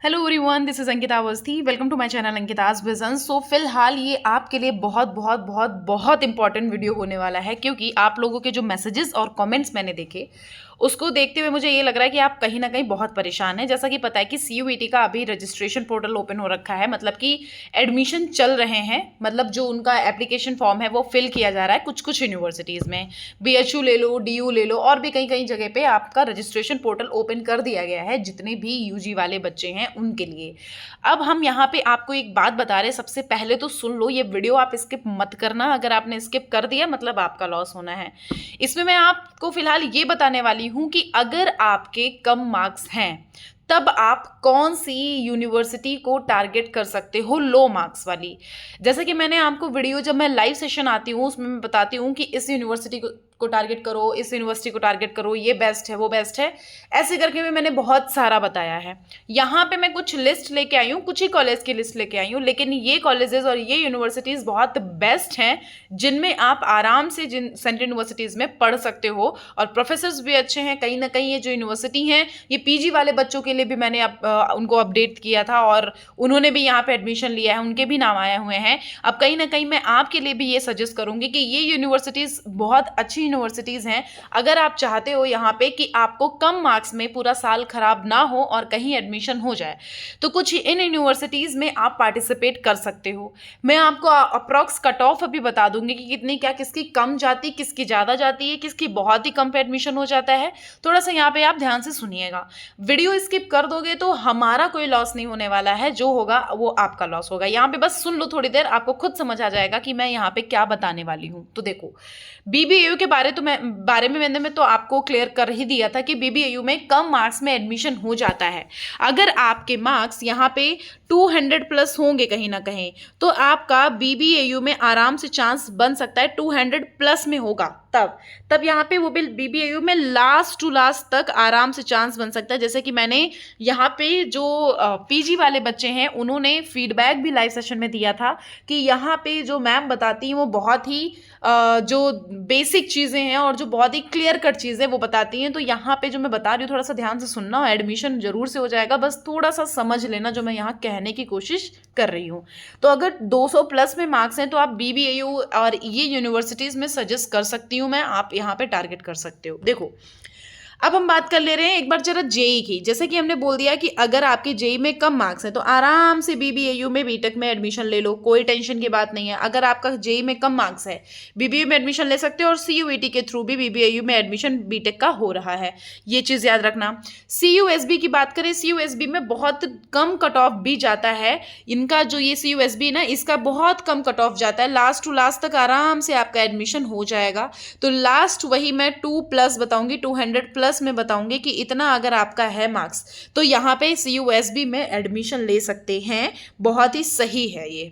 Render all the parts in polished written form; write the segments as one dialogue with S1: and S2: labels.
S1: Hello everyone, this is Ankita Awasthi. Welcome to my channel Ankita's vision. So फिलहाल ये आपके लिए बहुत बहुत बहुत बहुत इंपॉर्टेंट वीडियो होने वाला है, क्योंकि आप लोगों के जो मैसेजेस और कमेंट्स मैंने देखे उसको देखते हुए मुझे ये लग रहा है कि आप कहीं ना कहीं बहुत परेशान हैं। जैसा कि पता है कि CUET का अभी रजिस्ट्रेशन पोर्टल ओपन हो रखा है, मतलब कि एडमिशन चल रहे हैं, मतलब जो उनका एप्लीकेशन फॉर्म है वो फिल किया जा रहा है कुछ कुछ यूनिवर्सिटीज़ में। BHU ले लो, DU ले लो, और भी कई कई जगह पे आपका रजिस्ट्रेशन पोर्टल ओपन कर दिया गया है जितने भी UG वाले बच्चे हैं उनके लिए। अब हम यहाँ पे आपको एक बात बता रहे हैं, सबसे पहले तो सुन लो ये वीडियो, आप स्किप मत करना। अगर आपने स्किप कर दिया मतलब आपका लॉस होना है। इसमें मैं आपको फिलहाल ये बताने वाली हूँ कि अगर आपके कम मार्क्स हैं तब आप कौन सी यूनिवर्सिटी को टारगेट कर सकते हो, लो मार्क्स वाली। जैसे कि मैंने आपको वीडियो, जब मैं लाइव सेशन आती हूँ उसमें मैं बताती हूँ कि इस यूनिवर्सिटी को टारगेट करो, इस यूनिवर्सिटी को टारगेट करो, ये बेस्ट है, वो बेस्ट है, ऐसे करके भी मैंने बहुत सारा बताया है। यहाँ पे मैं कुछ लिस्ट लेके आई हूँ, कुछ ही कॉलेज की लिस्ट लेके आई हूँ, लेकिन ये कॉलेजेस और ये यूनिवर्सिटीज़ बहुत बेस्ट हैं जिनमें आप आराम से जिन सेंट्रल यूनिवर्सिटीज़ में पढ़ सकते हो, और प्रोफेसर्स भी अच्छे हैं। कहीं ना कहीं ये जो यूनिवर्सिटी हैं ये PG वाले बच्चों के लिए भी मैंने उनको अपडेट किया था और उन्होंने भी यहाँ पे एडमिशन लिया है, उनके भी नाम आए हुए हैं। अब कहीं ना कहीं मैं आपके लिए भी ये सजेस्ट करूँगी कि ये यूनिवर्सिटीज़ बहुत अच्छी यूनिवर्सिटीज़ हैं। अगर आप चाहते हो यहाँ पे कि आपको कम मार्क्स में पूरा साल खराब ना हो और कहीं एडमिशन हो जाए, तो कुछ इन यूनिवर्सिटीज़ में आप पार्टिसिपेट कर सकते हो। मैं आपको अप्रॉक्स कट ऑफ अभी बता दूंगी कि कितनी क्या, किसकी कम जाती, किसकी ज़्यादा जाती है, किसकी बहुत ही कम पे एडमिशन हो जाता है। थोड़ा सा यहाँ पे आप ध्यान से सुनिएगा। वीडियो स्किप कर दोगे तो हमारा कोई लॉस नहीं होने वाला है, जो होगा वो आपका लॉस होगा। यहाँ पे बस सुन लो थोड़ी देर, आपको खुद समझ आ जाएगा कि मैं यहाँ पे क्या बताने वाली हूँ। तो देखो, BBAU के बारे में मैंने तो आपको क्लियर कर ही दिया था कि BBAU में कम मार्क्स में एडमिशन हो जाता है। अगर आपके मार्क्स यहाँ पे 200 प्लस होंगे कहीं ना कहीं, तो आपका BBAU में आराम से चांस बन सकता है 200 प्लस में होगा, तब यहाँ पे वो बिल BBAU में लास्ट टू लास्ट तक आराम से चांस बन सकता है। जैसे कि मैंने यहाँ पे जो PG वाले बच्चे हैं उन्होंने फीडबैक भी लाइव सेशन में दिया था कि यहाँ पे जो मैम बताती हैं वो बहुत ही जो बेसिक चीज़ें हैं और जो बहुत ही क्लियर कट चीज़ें वो बताती हैं। तो यहाँ पे जो मैं बता रही हूँ थोड़ा सा ध्यान से सुनना, एडमिशन जरूर से हो जाएगा, बस थोड़ा सा समझ लेना जो मैं यहाँ कहने की कोशिश कर रही हूँ। तो अगर 200 प्लस में मार्क्स हैं तो आप BBAU और ये यूनिवर्सिटीज़ में सजेस्ट कर सकती हूँ मैं, आप यहाँ पे टारगेट कर सकते हो। देखो, अब हम बात कर ले रहे हैं एक बार जरा JEE की। जैसे कि हमने बोल दिया कि अगर आपके JEE में कम मार्क्स है तो आराम से BBAU में BTech में एडमिशन ले लो, कोई टेंशन की बात नहीं है। अगर आपका JEE में कम मार्क्स है, BBAU में एडमिशन ले सकते हो, और CUET के थ्रू भी BBAU में एडमिशन BTech का हो रहा है, ये चीज़ याद रखना। CUSB की बात करें, CUSB में बहुत कम कट ऑफ भी जाता है। इनका जो ये CUSB ना, इसका बहुत कम कट ऑफ जाता है, लास्ट टू लास्ट तक आराम से आपका एडमिशन हो जाएगा। तो लास्ट वही मैं 2+ बताऊंगी, 200 प्लस में बताऊंगी कि इतना अगर आपका है मार्क्स तो यहाँ पे CUSB में एडमिशन ले सकते हैं। बहुत ही सही है ये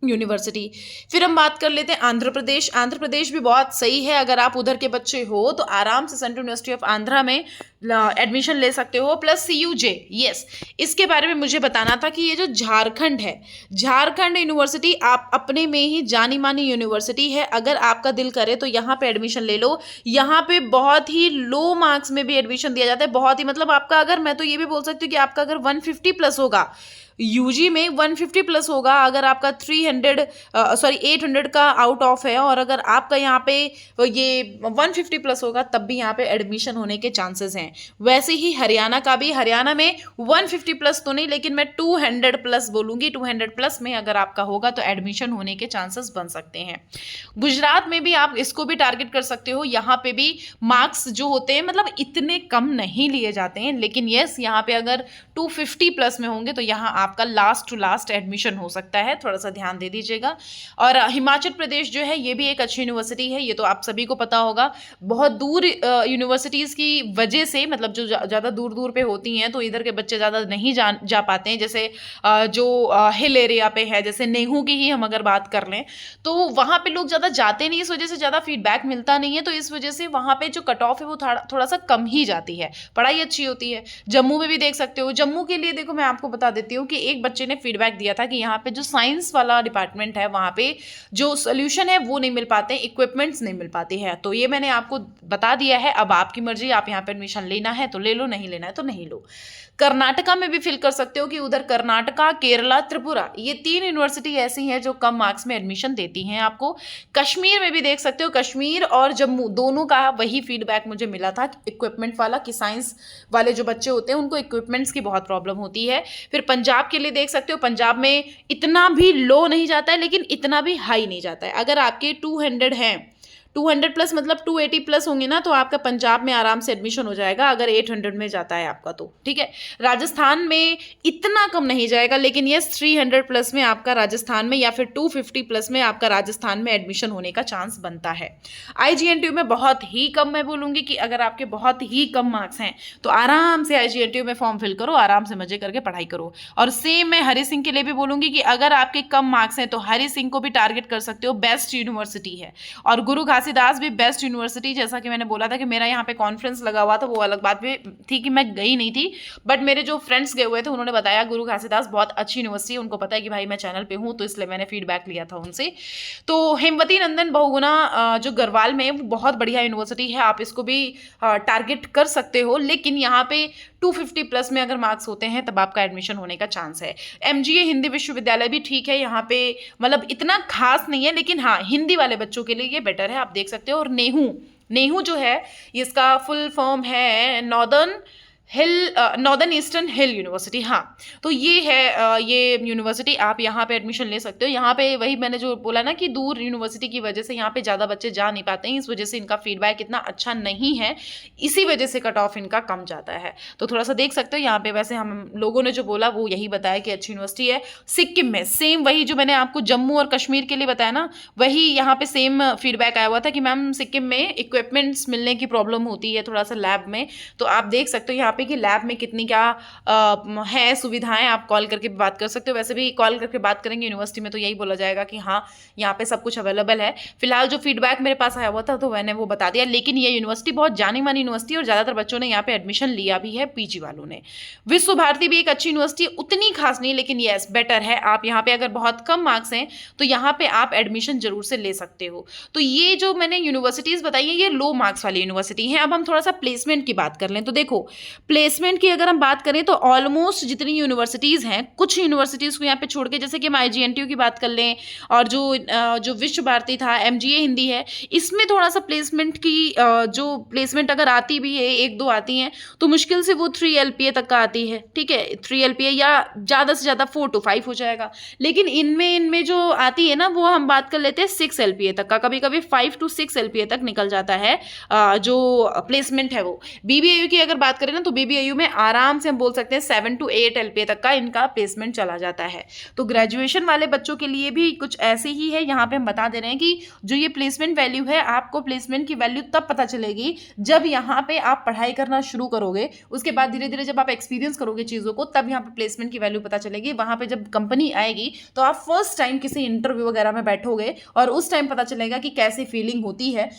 S1: यूनिवर्सिटी। फिर हम बात कर लेते हैं आंध्र प्रदेश। आंध्र प्रदेश भी बहुत सही है, अगर आप उधर के बच्चे हो तो आराम से सेंट्रल यूनिवर्सिटी ऑफ आंध्रा में एडमिशन ले सकते हो, प्लस CUJ। यस, इसके बारे में मुझे बताना था कि ये जो झारखंड है, झारखंड यूनिवर्सिटी आप अपने में ही जानी मानी यूनिवर्सिटी है। अगर आपका दिल करे तो यहाँ पे एडमिशन ले लो। यहाँ पे बहुत ही लो मार्क्स में भी एडमिशन दिया जाता है, बहुत ही, मतलब आपका, अगर मैं तो ये भी बोल सकती हूँ कि आपका अगर 150 प्लस होगा, UG में 150 प्लस होगा, अगर आपका 800 का आउट ऑफ है, और अगर आपका यहाँ पे ये 150 प्लस होगा तब भी यहाँ पे एडमिशन होने के चांसेस हैं। वैसे ही हरियाणा का भी, हरियाणा में 150 प्लस तो नहीं, लेकिन मैं 200 प्लस बोलूँगी। 200 प्लस में अगर आपका होगा तो एडमिशन होने के चांसेस बन सकते हैं। गुजरात में भी आप इसको भी टारगेट कर सकते हो। यहाँ पे भी मार्क्स जो होते हैं मतलब इतने कम नहीं लिए जाते हैं, लेकिन यस, यहाँ पे अगर 250 प्लस में होंगे तो यहाँ आपका लास्ट टू लास्ट एडमिशन हो सकता है, थोड़ा सा ध्यान दे दीजिएगा। और हिमाचल प्रदेश जो है ये भी एक अच्छी यूनिवर्सिटी है, ये तो आप सभी को पता होगा। बहुत दूर यूनिवर्सिटीज़ की वजह से, मतलब जो ज़्यादा दूर दूर पे होती हैं तो इधर के बच्चे ज़्यादा नहीं जा पाते हैं। जैसे जो हिल एरिया पे है, जैसे नेहू की ही हम अगर बात कर लें तो वहाँ पे लोग ज़्यादा जाते नहीं, इस वजह से ज़्यादा फीडबैक मिलता नहीं है, तो इस वजह से वहाँ पे जो कट ऑफ है वो थोड़ा सा कम ही जाती है, पढ़ाई अच्छी होती है। जम्मू में भी देख सकते हो। जम्मू के लिए देखो, मैं आपको बता देती हूँ कि एक बच्चे ने फीडबैक दिया था कि यहाँ पे जो साइंस वाला डिपार्टमेंट है वहाँ पे जो सोल्यूशन है वो नहीं मिल पाते, इक्विपमेंट्स नहीं मिल पाते हैं। तो ये मैंने आपको बता दिया है, अब आपकी मर्जी, आप यहाँ पे एडमिशन लेना है तो ले लो, नहीं लेना है तो नहीं लो। कर्नाटका में भी फिल कर सकते हो कि उधर कर्नाटका, केरला, त्रिपुरा, ये 3 यूनिवर्सिटी ऐसी हैं जो कम मार्क्स में एडमिशन देती हैं आपको। कश्मीर में भी देख सकते हो, कश्मीर और जम्मू दोनों का वही फीडबैक मुझे मिला था इक्विपमेंट वाला, कि साइंस वाले जो बच्चे होते हैं उनको इक्विपमेंट्स की बहुत प्रॉब्लम होती है। फिर पंजाब के लिए देख सकते हो, पंजाब में इतना भी लो नहीं जाता है लेकिन इतना भी हाई नहीं जाता है। अगर आपके 200 हैं, 200 प्लस मतलब 280 प्लस होंगे ना, तो आपका पंजाब में आराम से एडमिशन हो जाएगा अगर 800 में जाता है आपका तो, ठीक है। राजस्थान में इतना कम नहीं जाएगा, लेकिन ये 300 प्लस में आपका राजस्थान में, या फिर 250 प्लस में आपका राजस्थान में एडमिशन होने का चांस बनता है। IGNTU में बहुत ही कम, मैं बोलूँगी कि अगर आपके बहुत ही कम मार्क्स हैं तो आराम से IGNTU में फॉर्म फिल करो, आराम से मजे करके पढ़ाई करो। और सेम मैं हरि सिंह के लिए भी बोलूँगी कि अगर आपके कम मार्क्स हैं तो हरि सिंह को भी टारगेट कर सकते हो, बेस्ट यूनिवर्सिटी है। और गुरु घासीदास भी बेस्ट यूनिवर्सिटी, जैसा कि मैंने बोला था कि मेरा यहाँ पे कॉन्फ्रेंस लगा हुआ था, वो अलग बात भी थी कि मैं गई नहीं थी, बट मेरे जो फ्रेंड्स गए हुए थे उन्होंने बताया गुरु घासीदास बहुत अच्छी यूनिवर्सिटी है, उनको पता है कि भाई मैं चैनल पे हूँ तो इसलिए मैंने फीडबैक लिया था उनसे। तो हेमवती नंदन बहुगुणा जो गढ़वाल में, वो बहुत बढ़िया यूनिवर्सिटी है, आप इसको भी टारगेट कर सकते हो, लेकिन यहाँ पे 250 प्लस में अगर मार्क्स होते हैं तब आपका एडमिशन होने का चांस है। MGA हिंदी विश्वविद्यालय भी ठीक है, यहाँ पे मतलब इतना खास नहीं है, लेकिन हाँ हिंदी वाले बच्चों के लिए ये बेटर है, आप देख सकते हो। और नेहू जो है, इसका फुल फॉर्म है नॉर्दर्न ईस्टर्न हिल यूनिवर्सिटी। हाँ, तो ये है ये यूनिवर्सिटी, आप यहाँ पे एडमिशन ले सकते हो। यहाँ पे वही मैंने जो बोला ना कि दूर यूनिवर्सिटी की वजह से यहाँ पे ज़्यादा बच्चे जा नहीं पाते हैं, इस वजह से इनका फीडबैक इतना अच्छा नहीं है, इसी वजह से कट ऑफ इनका कम जाता है। तो थोड़ा सा देख सकते हो यहाँ पे। वैसे हम लोगों ने जो बोला वो यही बताया कि अच्छी यूनिवर्सिटी है। सिक्किम में सेम वही जो मैंने आपको जम्मू और कश्मीर के लिए बताया ना, वही यहाँ पे सेम फीडबैक आया हुआ था कि मैम सिक्किम में इक्विपमेंट्स मिलने की प्रॉब्लम होती है थोड़ा सा लैब में। तो आप देख सकते हो यहाँ पे कि लैब में कितनी क्या है सुविधाएं, आप कॉल करके बात कर सकते हो। वैसे भी कॉल करके बात करेंगे यूनिवर्सिटी में तो यही बोला जाएगा कि हाँ यहाँ पे सब कुछ अवेलेबल है। फिलहाल जो फीडबैक मेरे पास आया हुआ था तो मैंने वो बता दिया, लेकिन ये यूनिवर्सिटी बहुत जानी मानी यूनिवर्सिटी और ज़्यादातर बच्चों ने यहाँ पे एडमिशन लिया भी है, PG वालों ने। विश्व भारती भी एक अच्छी यूनिवर्सिटी, उतनी खास नहीं, लेकिन येस बेटर है। आप यहाँ पे अगर बहुत कम मार्क्स हैं तो यहाँ पे आप एडमिशन जरूर से ले सकते हो। तो ये जो मैंने यूनिवर्सिटीज़ बताई है ये लो मार्क्स वाली यूनिवर्सिटी हैं। अब हम थोड़ा सा प्लेसमेंट की बात कर लें तो देखो, प्लेसमेंट की अगर हम बात करें तो ऑलमोस्ट जितनी यूनिवर्सिटीज़ हैं, कुछ यूनिवर्सिटीज़ को यहाँ पे छोड़ के, जैसे कि हम IGNTU की बात कर लें और जो विश्व भारती था, MGA हिंदी है, इसमें थोड़ा सा प्लेसमेंट की जो प्लेसमेंट अगर आती भी है, 1-2 आती हैं तो मुश्किल से वो 3 LPA तक का आती है, ठीक है, 3 LPA या ज़्यादा से ज़्यादा 4 to 5 हो जाएगा। लेकिन इनमें जो आती है ना, वो हम बात कर लेते हैं 6 LPA तक का, कभी कभी 5 to 6 LPA तक निकल जाता है जो प्लेसमेंट है वो। BBAU की अगर बात करें ना तो BBAU में आराम से हम बोल सकते हैं 7 to 8 LPA तक का इनका प्लेसमेंट चला जाता है। तो ग्रेजुएशन वाले बच्चों के लिए भी कुछ ऐसे ही है। यहाँ पे हम बता दे रहे हैं कि जो ये प्लेसमेंट वैल्यू है, आपको प्लेसमेंट की वैल्यू तब पता चलेगी जब यहाँ पे आप पढ़ाई करना शुरू करोगे, उसके बाद धीरे धीरे जब आप एक्सपीरियंस करोगे चीज़ों को, तब यहाँ पे प्लेसमेंट की वैल्यू पता चलेगी। वहाँ पे जब कंपनी आएगी तो आप फर्स्ट टाइम किसी इंटरव्यू वगैरह में बैठोगे और उस टाइम पता चलेगा कि कैसी फीलिंग होती है।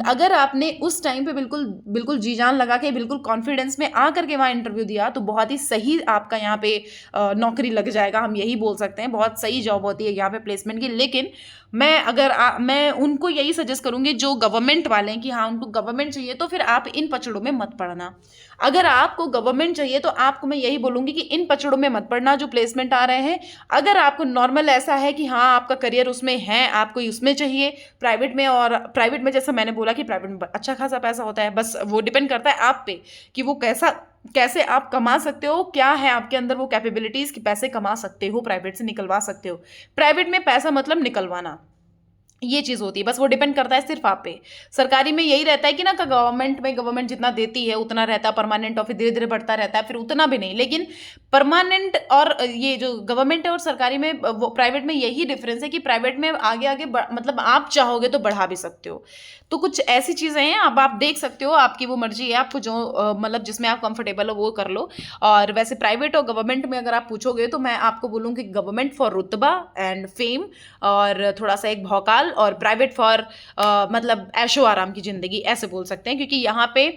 S1: अगर आपने उस टाइम पे बिल्कुल जी जान लगा के बिल्कुल कॉन्फिडेंस में आकर के वहाँ इंटरव्यू दिया तो बहुत ही सही आपका यहाँ पे नौकरी लग जाएगा, हम यही बोल सकते हैं। बहुत सही जॉब होती है यहाँ पे प्लेसमेंट की। लेकिन मैं उनको यही सजेस्ट करूँगी जो गवर्नमेंट वाले हैं कि हाँ उनको गवर्नमेंट चाहिए, तो फिर आप इन पचड़ों में मत पड़ना। अगर आपको गवर्नमेंट चाहिए तो आपको मैं यही बोलूँगी कि इन पचड़ों में मत पड़ना जो प्लेसमेंट आ रहे हैं। अगर आपको नॉर्मल ऐसा है कि हाँ आपका करियर उसमें है, आपको उसमें चाहिए प्राइवेट में, और प्राइवेट में जैसा मैंने बोला कि प्राइवेट में अच्छा खासा पैसा होता है, बस वो डिपेंड करता है आप पे कि वो कैसे आप कमा सकते हो, क्या है आपके अंदर वो कैपेबिलिटीज़ कि पैसे कमा सकते हो, प्राइवेट से निकलवा सकते हो। प्राइवेट में पैसा मतलब निकलवाना, ये चीज़ होती है, बस वो डिपेंड करता है सिर्फ आप पे। सरकारी में यही रहता है कि ना गवर्नमेंट जितना देती है उतना रहता है, परमानेंट और फिर धीरे धीरे बढ़ता रहता है, फिर उतना भी नहीं। लेकिन परमानेंट और ये जो गवर्नमेंट है और सरकारी में, वो प्राइवेट में यही डिफरेंस है कि प्राइवेट में आगे मतलब आप चाहोगे तो बढ़ा भी सकते हो। तो कुछ ऐसी चीज़ें हैं, अब आप देख सकते हो, आपकी वो मर्जी है, आपको जो मतलब जिसमें आप कंफर्टेबल हो वो कर लो। और वैसे प्राइवेट और गवर्नमेंट में अगर आप पूछोगे तो मैं आपको बोलूँगी गवर्नमेंट फॉर रुतबा एंड फेम और थोड़ा सा एक भौकाल, और प्राइवेट फॉर मतलब ऐशो आराम की ज़िंदगी, ऐसे बोल सकते हैं, क्योंकि यहाँ पे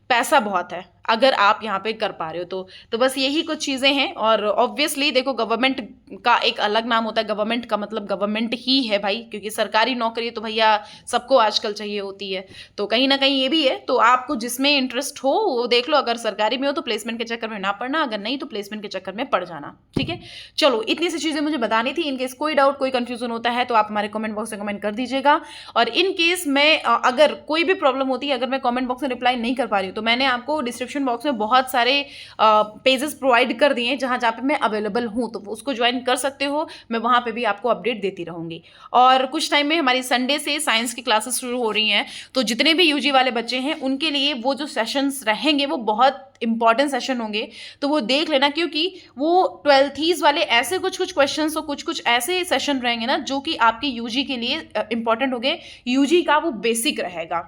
S1: पैसा बहुत है। अगर आप यहाँ पे कर पा रहे हो तो बस यही कुछ चीज़ें हैं। और ऑब्वियसली देखो, गवर्नमेंट का एक अलग नाम होता है, गवर्नमेंट का मतलब गवर्नमेंट ही है भाई, क्योंकि सरकारी नौकरी तो भैया सबको आजकल चाहिए होती है। तो कहीं ना कहीं ये भी है, तो आपको जिसमें इंटरेस्ट हो वो देख लो। अगर सरकारी में हो तो प्लेसमेंट के चक्कर में ना पड़ना, अगर नहीं तो प्लेसमेंट के चक्कर में पड़ जाना, ठीक है। चलो, इतनी सी चीज़ें मुझे बतानी थी। इनकेस कोई डाउट, कोई कंफ्यूजन होता है तो आप हमारे कमेंट बॉक्स में कमेंट कर दीजिएगा। और इन केस में अगर कोई भी प्रॉब्लम होती है, अगर मैं कमेंट बॉक्स में रिप्लाई नहीं कर पा रही हूँ, तो मैंने आपको डिस्क्रिप्शन बॉक्स में बहुत सारे पेजेस प्रोवाइड कर दिए हैं जहाँ जहाँ पे मैं अवेलेबल हूँ, तो उसको ज्वाइन कर सकते हो। मैं वहाँ पे भी आपको अपडेट देती रहूँगी। और कुछ टाइम में हमारी संडे से साइंस की क्लासेस शुरू हो रही हैं, तो जितने भी यूजी वाले बच्चे हैं उनके लिए वो जो सेशंस रहेंगे वो बहुत इंपॉर्टेंट सेशन होंगे, तो वो देख लेना, क्योंकि वो 12th वाले ऐसे कुछ कुछ क्वेश्चंस और कुछ कुछ ऐसे सेशन रहेंगे ना जो कि आपके यूजी के लिए इंपॉर्टेंट होंगे। यूजी का वो बेसिक रहेगा।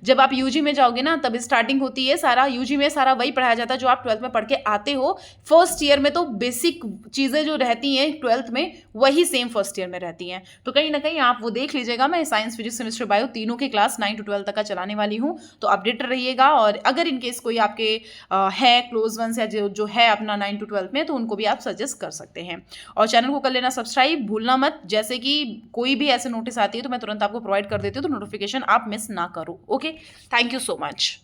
S1: जब आप यूजी में जाओगे ना, तब स्टार्टिंग होती है, सारा यूजी में सारा वही पढ़ाया जाता है जो आप 12th में पढ़ के आते हो। फर्स्ट ईयर में तो बेसिक चीज़ें जो रहती हैं 12th में, वही सेम फर्स्ट ईयर में रहती हैं। तो कहीं ना कहीं आप वो देख लीजिएगा। मैं साइंस, फिजिक्स, केमिस्ट्री, बायो तीनों की क्लास 9 to 12 तक का चलाने वाली हूँ, तो अपडेट रहिएगा। और अगर इनकेस कोई आपके है क्लोज वंस या जो है अपना 9 to 12 में, तो उनको भी आप सजेस्ट कर सकते हैं। और चैनल को कर लेना सब्सक्राइब, भूलना मत। जैसे कि कोई भी ऐसे नोटिस आती है तो मैं तुरंत आपको प्रोवाइड कर देती हूँ, तो नोटिफिकेशन आप मिस ना करो। Okay, thank you so much.